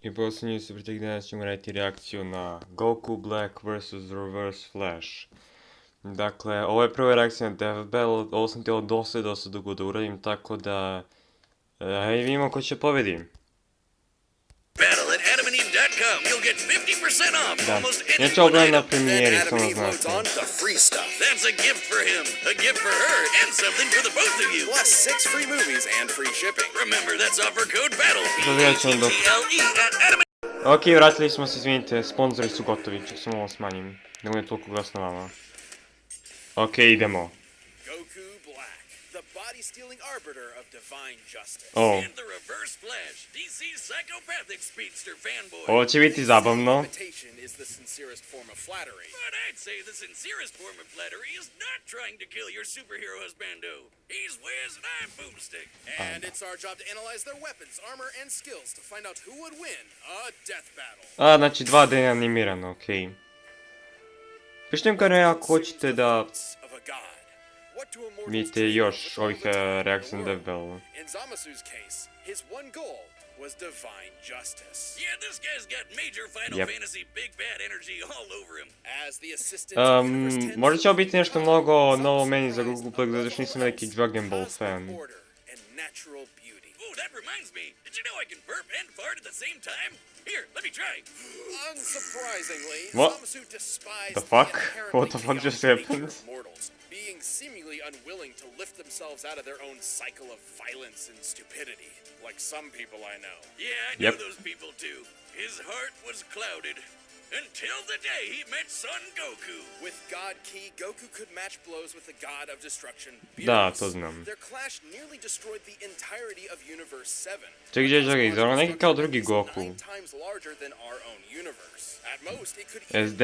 I posljednji super tek danas ćemo raditi reakciju na Goku Black vs. Reverse Flash. Dakle, ovo je prva reakcija na Death Battle, ovo sam htjelo dosta dugo da uradim, tako da... Hajde vidimo ko će pobedi. Da, neću ovo gledam na premijeri, samo znate. That's a gift for him, a gift for her, and something for the both of you. Plus 6 free movies and free shipping. Remember, that's offer code BATTLE. Ok, vratili smo se, izvinite, sponzori su gotovi, čak samo ovo smanjim. Ne bude toliko glasno vama. Ok, idemo. Goku Black, the body-stealing arbiter of divine justice. Oh. And the Reverse Flash, DC's psychopathic speedster fanboy. Ovo će biti zabavno. Imitation is the sincerest form of flattery. But I'd say the sincerest form of flattery is not trying to kill your superhero husbando. He's Wiz and I'm Boomstick. And it's our job to analyze their weapons, armor, and skills to find out who would win a death battle. A, znači 2D animirano, okej. Pišite mi kao ako hoćete da vidite još ovih reakcija na Death Battle. In Zamasu's case, his one goal was divine justice. Yeah, this guy's got major Final Fantasy big bad energy all over him. As the assistant možda će ovo biti nešto mnogo novo meni za Google Play, zato što nisam veliki Dragon Ball fan. Oh, that reminds me. Did you know I can burp and fart at the same time? Here, let me try. Unsurprisingly, Zamasu despised the fuck? What the fuck just happened? Mortals, being seemingly unwilling to lift themselves out of their own cycle of violence and stupidity, like some people I know. Yeah, I know those people too. His heart was clouded. Until the day he met Son Goku. With God Ki, Goku could match blows with the god of destruction. Da, to znam. Their clash nearly destroyed the entirety of Universe 7. Čekaj, zar on neki kao drugi Goku? As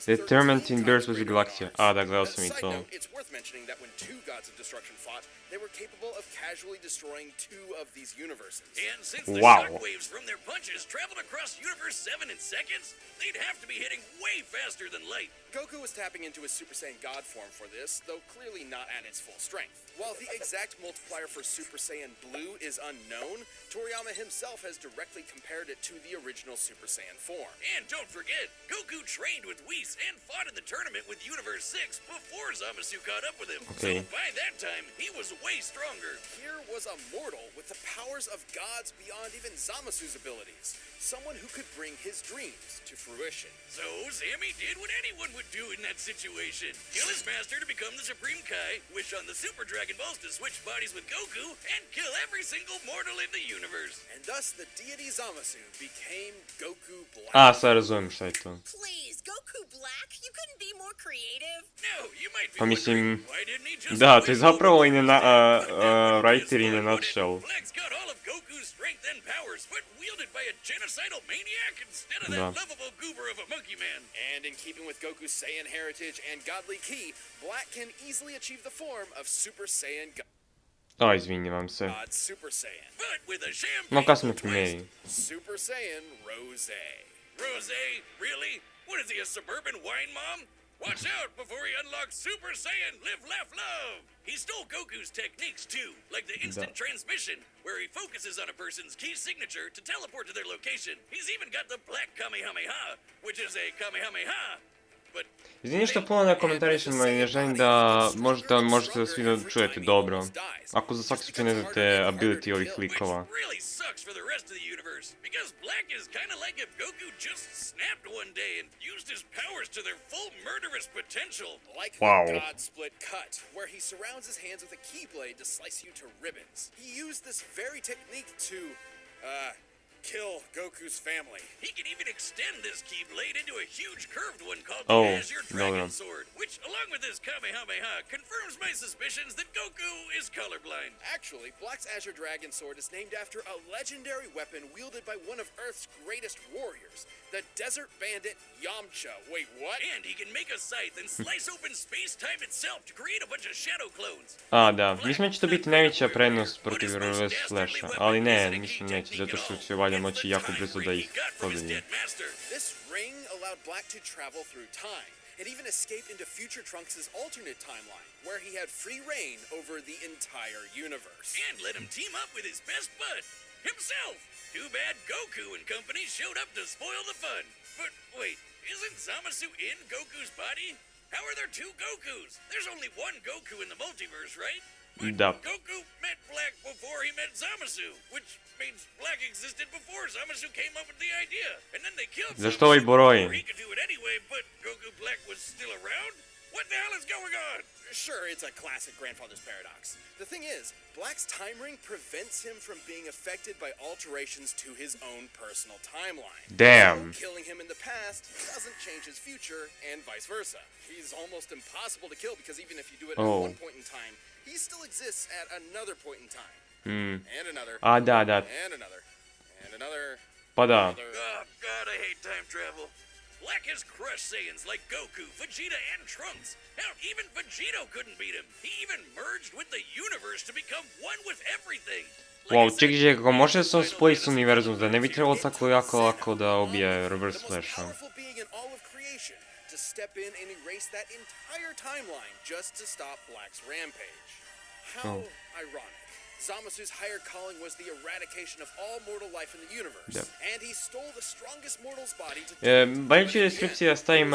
determined in Burst vs. Reakcija. A, da, gledao sam I to. It's worth mentioning that when two gods of destruction fought, they were capable of casually destroying two of these universes. And since the shockwaves from their punches traveled across Universe 7 in seconds, they'd have to be hitting way faster than light. Goku was tapping into his Super Saiyan God form for this, though clearly not at its full strength. While the exact multiplier for Super Saiyan Blue is unknown, Toriyama himself has directly compared it to the original Super Saiyan form. And don't forget, Goku trained with Whis and fought in the tournament with Universe 6 before Zamasu caught up with him. Okay. So by that time, he was way stronger. Here was a mortal with the powers of gods beyond even Zamasu's abilities. Someone who could bring his dreams to fruition. So Sammy did what anyone would do in that situation. Kill his master to become the Supreme Kai, wish on the Super Dragon Balls to switch bodies with Goku, and kill every single mortal in the universe. And thus the deity Zamasu became Goku Black. A, sad razumijem šta je to. Please, Goku Black? You couldn't be more creative? No, you might be Pa mislim, why didn't he just da, to je zapravo writer in a nutshell. Black's got all of Goku's strength and powers, but wielded by a genocidal maniac instead of that lovable goober of a monkey man. And in keeping with Goku's Saiyan heritage and godly ki, Black can easily achieve the form of Super Saiyan God. A, izvinjavam se. Super Saiyan. But with a champagne No, kasno primjeri. Super Saiyan Rosé. Rosé? Really? What is he, a suburban wine mom? Watch out before he unlocks Super Saiyan Live, Laugh, Love! He stole Goku's techniques too, like the instant transmission, where he focuses on a person's key signature to teleport to their location. He's even got the Black Kamehameha, which is a Kamehameha. Izvini što puno ne komentarišem, ali ne želim da možete da svi da čujete dobro. Ako za svaki slučaj ne znate ability ovih likova. Wow. Kill Goku's family. He can even extend this Keyblade into a huge curved one called the Azure Dragon Sword, which, along with his Kamehameha, confirms my suspicions that Goku is colorblind. Actually, Black's Azure Dragon Sword is named after a legendary weapon wielded by one of Earth's greatest warriors, the Desert Bandit Yamcha. Wait, what? And he can make a scythe and slice open space-time itself to create a bunch of shadow clones. A, da, mislim da će to biti najveća prednost protiv Reverse Flasha, ali ne, mislim neće, zato što će valjda moći jako brzo da ih pobedi. This ring allowed Black to travel through time and even escape into future Trunks' alternate timeline, where he had free reign over the entire universe. And let him team up with his best bud, himself! Too bad Goku and company showed up to spoil the fun. But wait, isn't Zamasu in Goku's body? How are there two Gokus? There's only one Goku in the multiverse, right? But Da. Goku met Black before he met Zamasu, which means Black existed before Zamasu came up with the idea. And then they killed Zašto ovaj Zamasu broj? before he could do it anyway, but Goku Black was still around? What the hell is going on? Sure, it's a classic grandfather's paradox. The thing is, Black's time ring prevents him from being affected by alterations to his own personal timeline. Damn. So, killing him in the past doesn't change his future, and vice versa. He's almost impossible to kill because even if you do it at one point in time, he still exists at another point in time. And another. Da. And another. And another. Pa da. Oh, God, I hate time travel. Black has crushed Saiyans like Goku, Vegeta, and Trunks. Hell, even Vegito couldn't beat him. He even merged with the universe to become one with everything. Wow, čekaj, že ako može se spojiti s univerzum, da ne bi trebalo tako jako lako da obije Reverse The most Flasha. powerful being in all of creation to step in and erase that entire timeline just to stop Black's rampage. How ironic. Zamasu's higher calling was the eradication of all mortal life in the universe, and he stole the strongest mortal's body to Barem ću deskripciji da stavim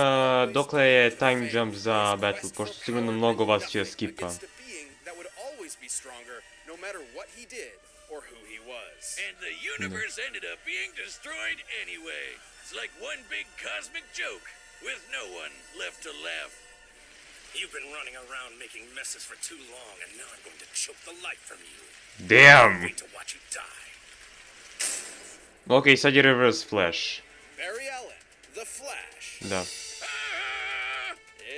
dokle je time jump za battle, pošto sigurno mnogo vas će skipa. against a being that would always be stronger no matter what he did or who he was. And the universe ended up being destroyed anyway. It's like one big cosmic joke, with no one left to laugh. You've been running around making messes for too long, and now I'm going to choke the life from you. Damn! Wait to watch you die. Ok, sad je Reverse Flash. Barry Allen, the Flash, Da.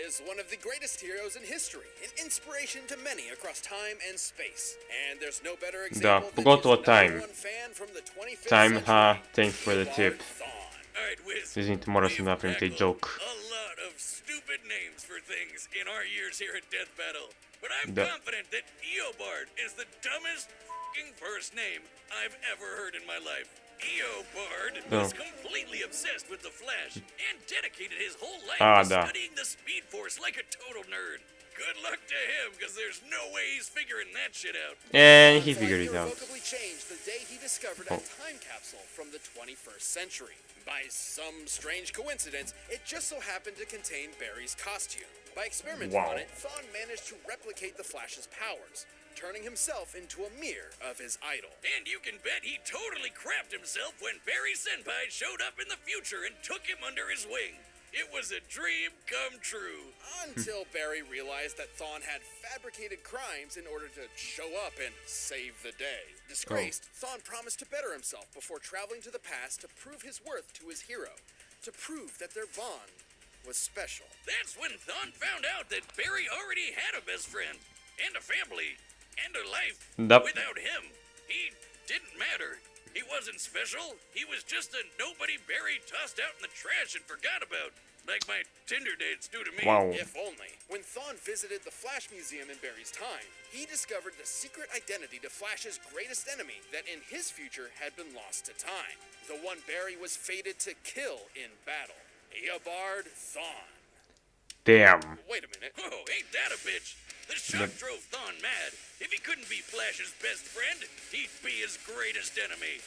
is one of the greatest heroes in history, an inspiration to many across time and space. And there's no better example than pogotovo his time. #1 fan from the 25th Time, century, thanks for the tip. Thawne. Alright, Wiz. Izvinite, morao sam we've napraviti taj tackled joke. A lot of stupid names for things in our years here at Death Battle. But I'm Da. confident that Eobard is the dumbest f***ing first name I've ever heard in my life. Eobard was completely obsessed with the Flash and dedicated his whole life to Da. studying the Speed Force like a total nerd. Good luck to him, because there's no way he's figuring that shit out. And he His figured life it out. irrevocably changed the day he discovered a time capsule from the 21st century. By some strange coincidence, it just so happened to contain Barry's costume. By experimenting Wow. on it, Thawne managed to replicate the Flash's powers, turning himself into a mirror of his idol. And you can bet he totally crapped himself when Barry Senpai showed up in the future and took him under his wing. It was a dream come true. Until Barry realized that Thawne had fabricated crimes in order to show up and save the day. Disgraced, Thawne promised to better himself before traveling to the past to prove his worth to his hero, to prove that their bond was special. That's when Thawne found out that Barry already had a best friend, and a family, and a life. Yup. Without him, he didn't matter. He wasn't special. He was just a nobody Barry tossed out in the trash and forgot about. Like my Tinder dates do to me. Wow. If only. When Thawne visited the Flash Museum in Barry's time, he discovered the secret identity to Flash's greatest enemy that in his future had been lost to time. The one Barry was fated to kill in battle. Eobard Thawne. Damn. Wait a minute. Oh, ain't that a bitch? The shock drove Thawne mad. If he couldn't be Flash's best friend, he'd be his greatest enemy.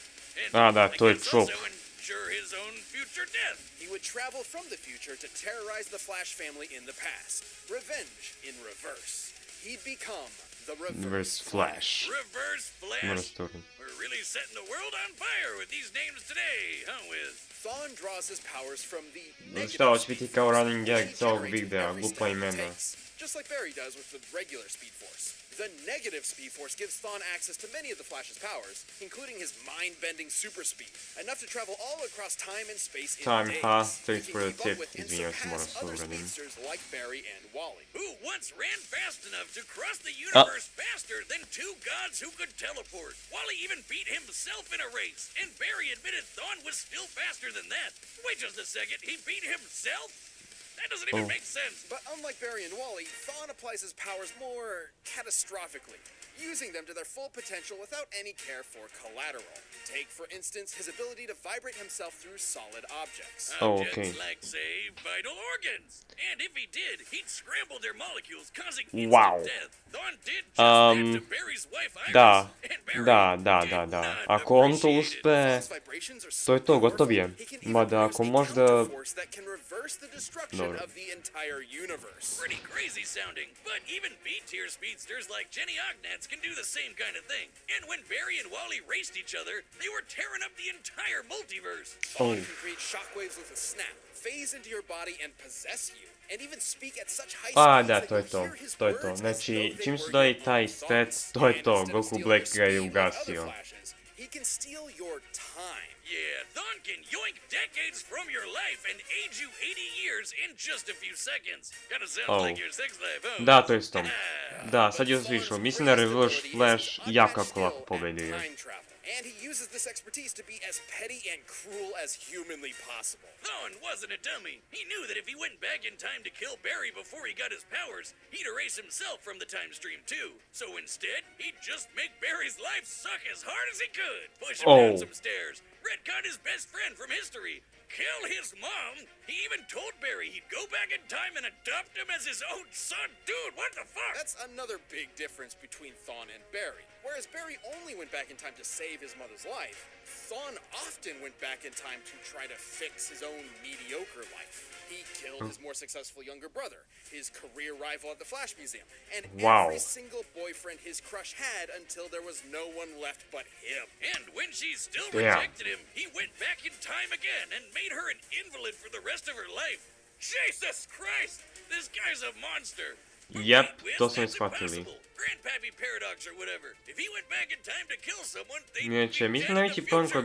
And Da, I to je guess trop. also ensure his own future death. He would travel from the future to terrorize the Flash family in the past. Revenge in reverse. He'd become the Reverse Flash. Reverse Flash. Moram story. We're really setting the world on fire with these names today, huh, Wiz? Thawne draws his powers from the Šta, hoće biti kao running gag he celog generates videa, every glupa step he imena. takes, just like Barry does with the regular Speed Force. The negative Speed Force gives Thawne access to many of the Flash's powers, including his mind-bending super speed, enough to travel all across time and space in Time, days. huh? He Thanks can for the keep up tip. with and Izvinjavam se, moram surpass se other uradim. speedsters like Barry and Wally. Who once ran fast enough to cross the universe faster than two gods who could teleport. Wally even beat himself in a race, and Barry admitted Thawne was still faster than that. Wait just a second, he beat himself? That doesn't even make sense. But unlike Barry and Wally, Thawne applies his powers more catastrophically. using them to their full potential without any care for collateral. Take, for instance, his ability to vibrate himself through solid objects. Oh, Objects okay. like, say, vital organs. And if he did, he'd scramble their molecules, causing Wow. instant death. Thawne did just that to Barry's wife Iris. Da, And Barry da. did not Ako on to appreciate it. uspe, Thawne's vibrations are to so je to, gotov powerful, je. he can even Mada produce ako a možda... counterforce that can reverse the destruction Dobro. of the entire universe. Pretty crazy sounding, but even B-tier speedsters like Jenny Ognats can do the same kind of thing. And when Barry and Wally raced each other, they were tearing up the entire multiverse. Thawne can create shockwaves with a snap, phase into your body and possess you, and even speak at such high A, speeds da, that to je you'll to, hear his to je to. words as Znači, though they čim were su dali your taj own stat, thoughts. to je And to. instead of Goku stealing Black your ga je speed like other ugasio. Flashes, he can steal your time. Yeah, Thawne can yoink decades from your life and age you 80 years in just a few seconds. Kinda sounds Oh. like your sex life, huh? Da, to je to. Ah. Da, sad je svišao. Mislim da Reverse Flash jako lako Skill pobedio. at time travel. And he uses this expertise to be as petty and cruel as humanly possible. Thawne wasn't a dummy. He knew that if he went back in time to kill Barry before he got his powers, he'd erase himself from the time stream too. So instead, he'd just make Barry's life suck as hard as he could. Push him down some stairs, retcon his best friend from history, kill his mom. He even told Barry he'd go back in time and adopt him as his own son. Dude, what the fuck? That's another big difference between Thawne and Barry. Whereas Barry only went back in time to save his mother's life, Thawne often went back in time to try to fix his own mediocre life. He killed his more successful younger brother, his career rival at the Flash Museum, and Wow. every single boyfriend his crush had until there was no one left but him. And when she still Yeah. rejected him, he went back in time again and made her an invalid for the rest of her life. Jesus Christ! This guy's a monster. But Yep, wait, Wiz, to smo that's shvatili. impossible. Grandpappy paradox or whatever. If he went back in time to kill someone, they'd Inače, be mislim dead in najveći the problem future.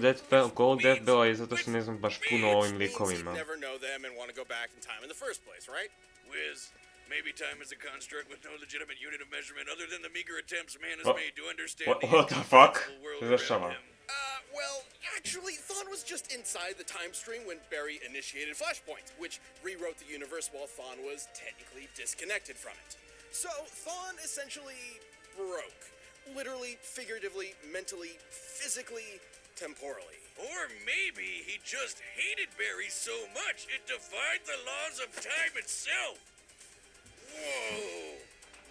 kod Death Bella je Means- zato što ne znam baš puno o ovim Which means likovima. you'd never know them and want to go back in time in the first place, right? Wiz, maybe time is a construct with no legitimate unit of measurement other than the meager attempts man has What- made to understand what- the what the fuck? impossible world Zašava. around him. Well, actually, Thawne was just inside the time stream when Barry initiated Flashpoint, which rewrote the universe while Thawne was technically disconnected from it. So, Thawne essentially broke. Literally, figuratively, mentally, physically, temporally. Or maybe he just hated Barry so much it defied the laws of time itself. Whoa.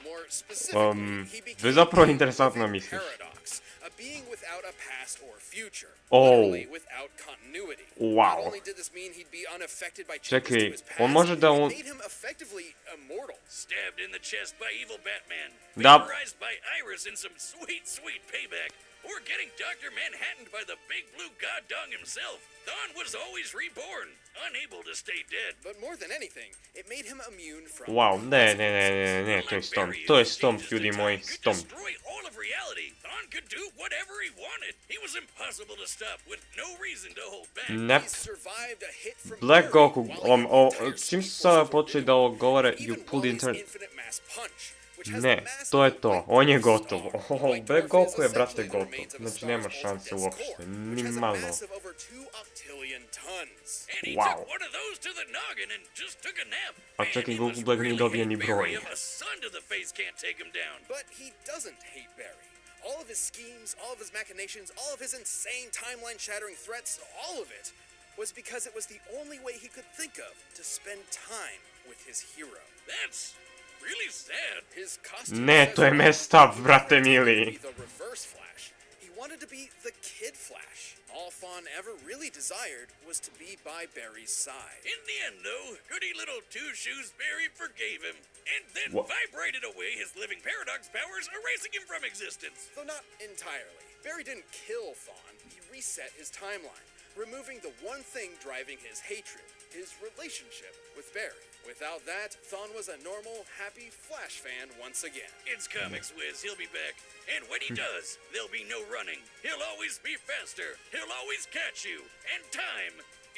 More specifically, he to je became zapravo a interesantno living misliš. paradox, a being without a past or future, Oh. literally without continuity. Wow. Not only did this mean he'd be unaffected by changes Čekaj, to his past, on može da it on... made him effectively immortal. Stabbed in the chest by evil Batman. Da. Vaporized by Iris in some sweet payback. Or getting Dr. Manhattan by the big blue god dong himself. Thawne was always reborn, unable to stay dead. But more than anything, it made him immune from Wow, ne, Unlike to je stomp. Barry, To je whose stomp, changes ljudi to moji, time could stomp. destroy all of reality. Thawne could do whatever he wanted. He was impossible to stop with no reason to hold back. Nep. He survived a hit from Black Barry Goku, while the entire čim speed su force sada of počeli Goku. da ovo govore, Even you pull the Wally's entire... infinite mass punch, which has Ne, the massive to je to, weight on je of a gotovo. star. Oh, White Black Dwarf is Goku je, brate, essentially the gotov. remains of a Znači, star's nema šanse ultra-dense uopšte, core, ni which has a malo. mass of over 2 octillion tons. And he Wow. took one of those to the noggin and just took a nap. A Man, čak i he Goku must Black nije really dobio hate ni Barry broj. if a sun to the face can't take him down. But he doesn't hate Barry. All of his schemes, all of his machinations, all of his insane timeline-shattering threats, all of it was because it was the only way he could think of to spend time with his hero. That's really sad. His costume Ne, says to je it all. messed up, He brate wanted to mili. be the Reverse Flash. He wanted to be the Kid Flash. All Thawne ever really desired was to be by Barry's side. In the end, though, goody little Two Shoes Barry forgave him, and then What? vibrated away his living paradox powers, erasing him from existence. Though not entirely. Barry didn't kill Thawne, he reset his timeline, removing the one thing driving his hatred, his relationship with Barry. Without that, Thawne was a normal, happy Flash fan once again. It's Comics Wiz, he'll be back. And when he does, there'll be no running. He'll always be faster, he'll always catch you, and time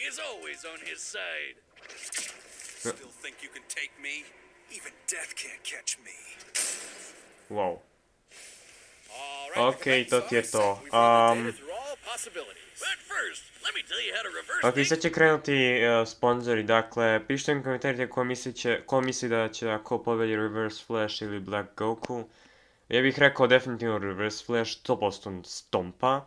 is always on his side. Still think you can take me? Even death can't catch me. Wow. All right, Okej, to so je to. we've run the data through all possibilities. But first, let me tell you how to reverse Ok, things. sad će krenuti sponzori, dakle, pišite mi komentarite ko misli da će ako pobedi Reverse Flash ili Black Goku. Ja bih rekao definitivno Reverse Flash 100% stompa.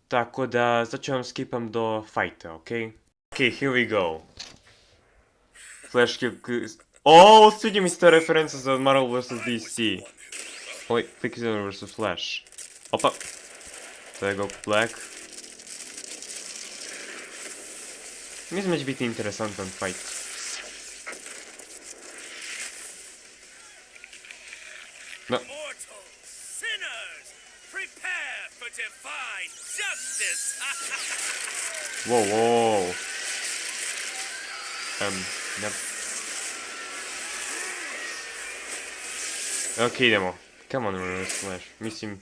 Tako da, sad ću vam skipam do fajta, okej? Okej, here we go. Flash O, sviđa mi se ta referenca za Marvel vs. DC. Oj, Quicksilver vs. Flash. Opa. To je Goku Black. Mislim da će biti interesantan fight. Da. Mortals, sinners, prepare for divine justice! Wow, wow. Yep. Ok, idemo. Come on, Reverse Flash. Mislim...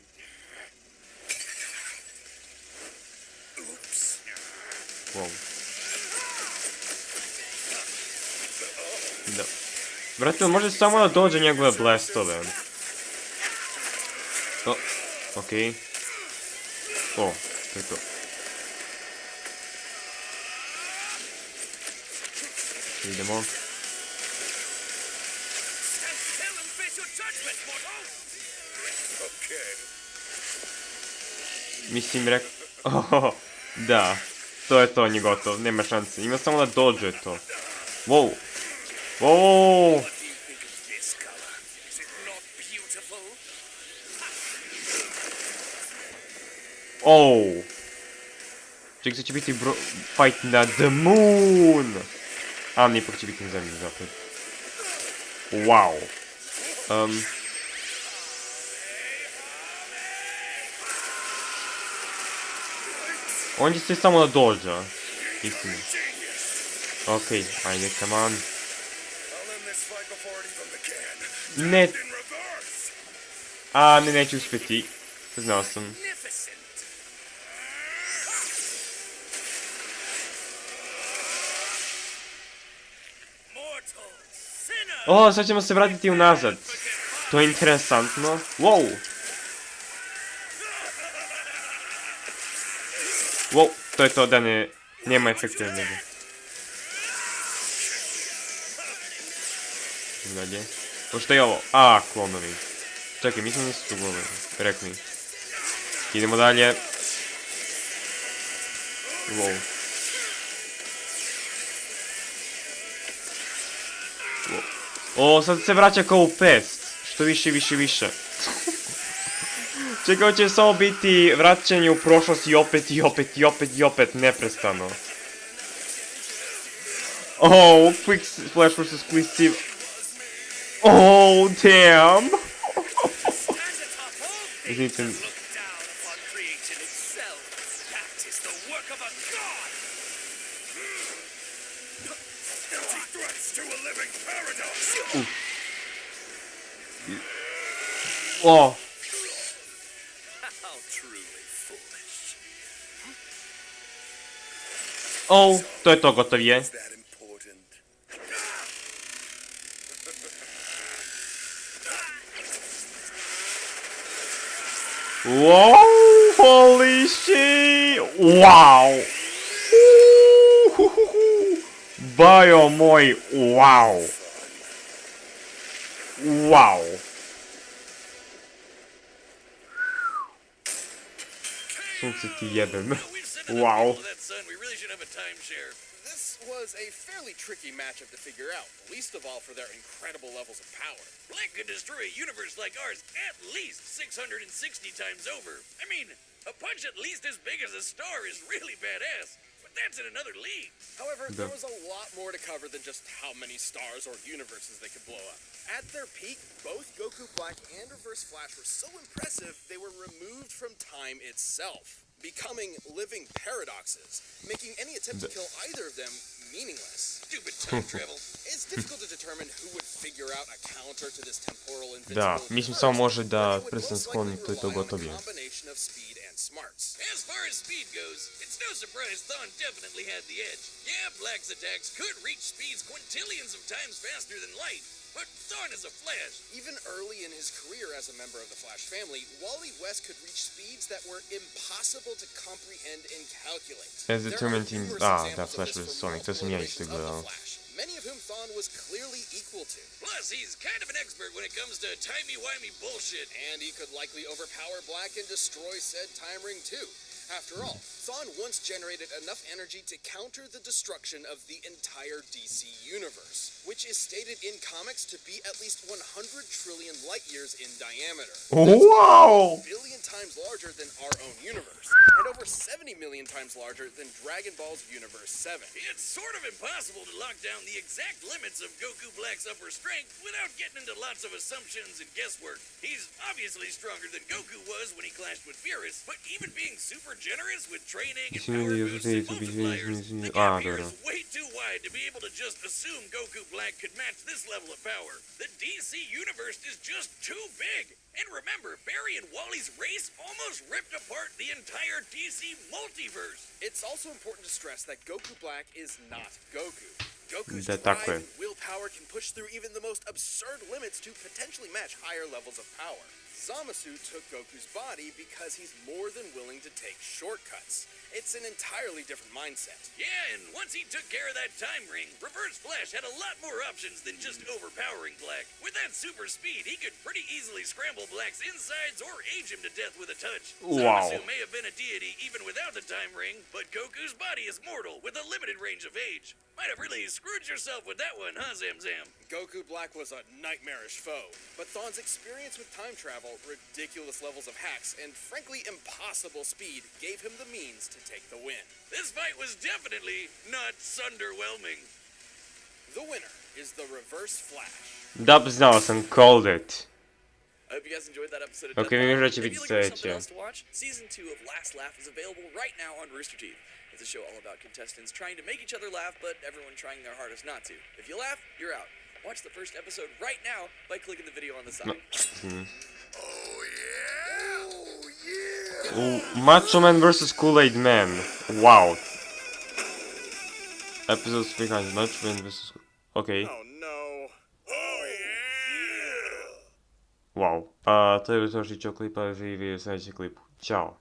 Wow. Da. Brate, može samo da dođe njegove blastove. O, okej. O, to je to. Idemo. Stand still and face your judgment, mortals! Mislim, Oh, da. To je to, on je gotov. Nema šanse. Ima samo da dođe to. Wow. Wow. What do you think of this color? Is it not beautiful? Oh. Ček, sad će biti fight na the moon. A, ipak će biti na zemlji, zapravo. Wow. On će se samo da dođe. Istina. Okej, ajde, come on. Ne. A, ne, neću uspjeti. Znao sam. Magnificent! Mortals, sinners, O, sad ćemo se vratiti unazad. To je interesantno. Wow. Wow, to je to da nema efekta od njega. Dalje. O, što je ovo? A, klonovi. Čekaj, mislim da su tu klonovi. Rekli. Idemo dalje. Wow. Wow. O, sad se vraća kao u pest. Što više, više, više. Čekaj, će samo biti vraćanje u prošlost i opet, i opet, i opet, i opet, neprestano. Oh, Quick Flash vs. Quicksilver. Oh, damn! Izvinite. look down upon creation itself. That is the work of a god! Empty threats to a living paradox! Oh. How truly foolish. Oh, to je to, gotov je. That important. Wow, holy shit! Wow! Bajo moj, wow! Wow! Sunce ti jebem. We've sent enough Wow. people to that sun. We really should have a timeshare. This was a fairly tricky matchup to figure out, least of all for their incredible levels of power. Black could destroy a universe like ours at least 660 times over. I mean, a punch at least as big as a star is really badass. But that's in another league. However, there was a lot more to cover than just how many stars or universes they could blow up. At their peak, both Goku Black and Reverse Flash were so impressive they were removed from time itself, becoming living paradoxes, making any attempt to kill either of them meaningless. Stupid time travel. It's difficult to determine who would figure out a counter to this temporal Da, invincibility mislim first, samo može but da it would prsten most skloni, likely to je to rely on a gotovije. combination of speed and smarts. As far as speed goes, it's no surprise Thawne definitely had the edge. Yeah, Black's attacks could reach speeds quintillions of times faster than light, but Thawne is a Flash. Even early in his career as a member of the Flash family, Wally West could reach speeds that were impossible to comprehend and calculate. As There are determined in... numerous da, examples of Flash this vs. from Sonic, to sam multiple ja isto iterations of the gledao. Flash, many of whom Thawne was clearly equal to. Plus, he's kind of an expert when it comes to timey-wimey bullshit. And he could likely overpower Black and destroy said time ring too. After all, Thawne once generated enough energy to counter the destruction of the entire DC universe, which is stated in comics to be at least 100 trillion light years in diameter. Wow! A billion times larger than our own universe, and over 70 million times larger than Dragon Ball's Universe 7. It's sort of impossible to lock down the exact limits of Goku Black's upper strength without getting into lots of assumptions and guesswork. He's obviously stronger than Goku was when he clashed with Beerus, but even being super generous with training and power boosts and multipliers, the gap here is way too wide to be able to just assume Goku Black could match this level of power. The DC universe is just too big. And remember, Barry and Wally's race almost ripped apart the entire DC multiverse. It's also important to stress that Goku Black is not Goku. Goku's Да, drive такое. and willpower can push through even the most absurd limits to potentially match higher levels of power. Zamasu took Goku's body because he's more than willing to take shortcuts. It's an entirely different mindset. Yeah, and once he took care of that time ring, Reverse Flash had a lot more options than just overpowering Black. With that super speed, he could pretty easily scramble Black's insides or age him to death with a touch. Wow. Zamasu may have been a deity even without the time ring, but Goku's body is mortal with a limited range of age. Might have really screwed yourself with that one, huh, Zam Zam? Goku Black was a nightmarish foe, but Thawne's experience with time travel, ridiculous levels of hacks, and frankly impossible speed gave him the means to take the win. This fight was definitely not underwhelming. The winner is the Reverse Flash. Dub znał, and called it. I hope you guys enjoyed that episode of Okay, Death wiem, Note. że cię If you're looking for something widzicie. else to watch, season 2 of Last Laugh is available right now on Rooster Teeth. It's a show all about contestants trying to make each other laugh, but everyone trying their hardest not to. If you laugh, you're out. Watch the first episode right now by clicking the video on the side. Macho Man vs Kool-Aid Man. Wow. Episode 300. Macho Man vs. Okej. Oh no. Wow. A to je to, że klipa, jeżeli wy znajdziecie klip. Ciao.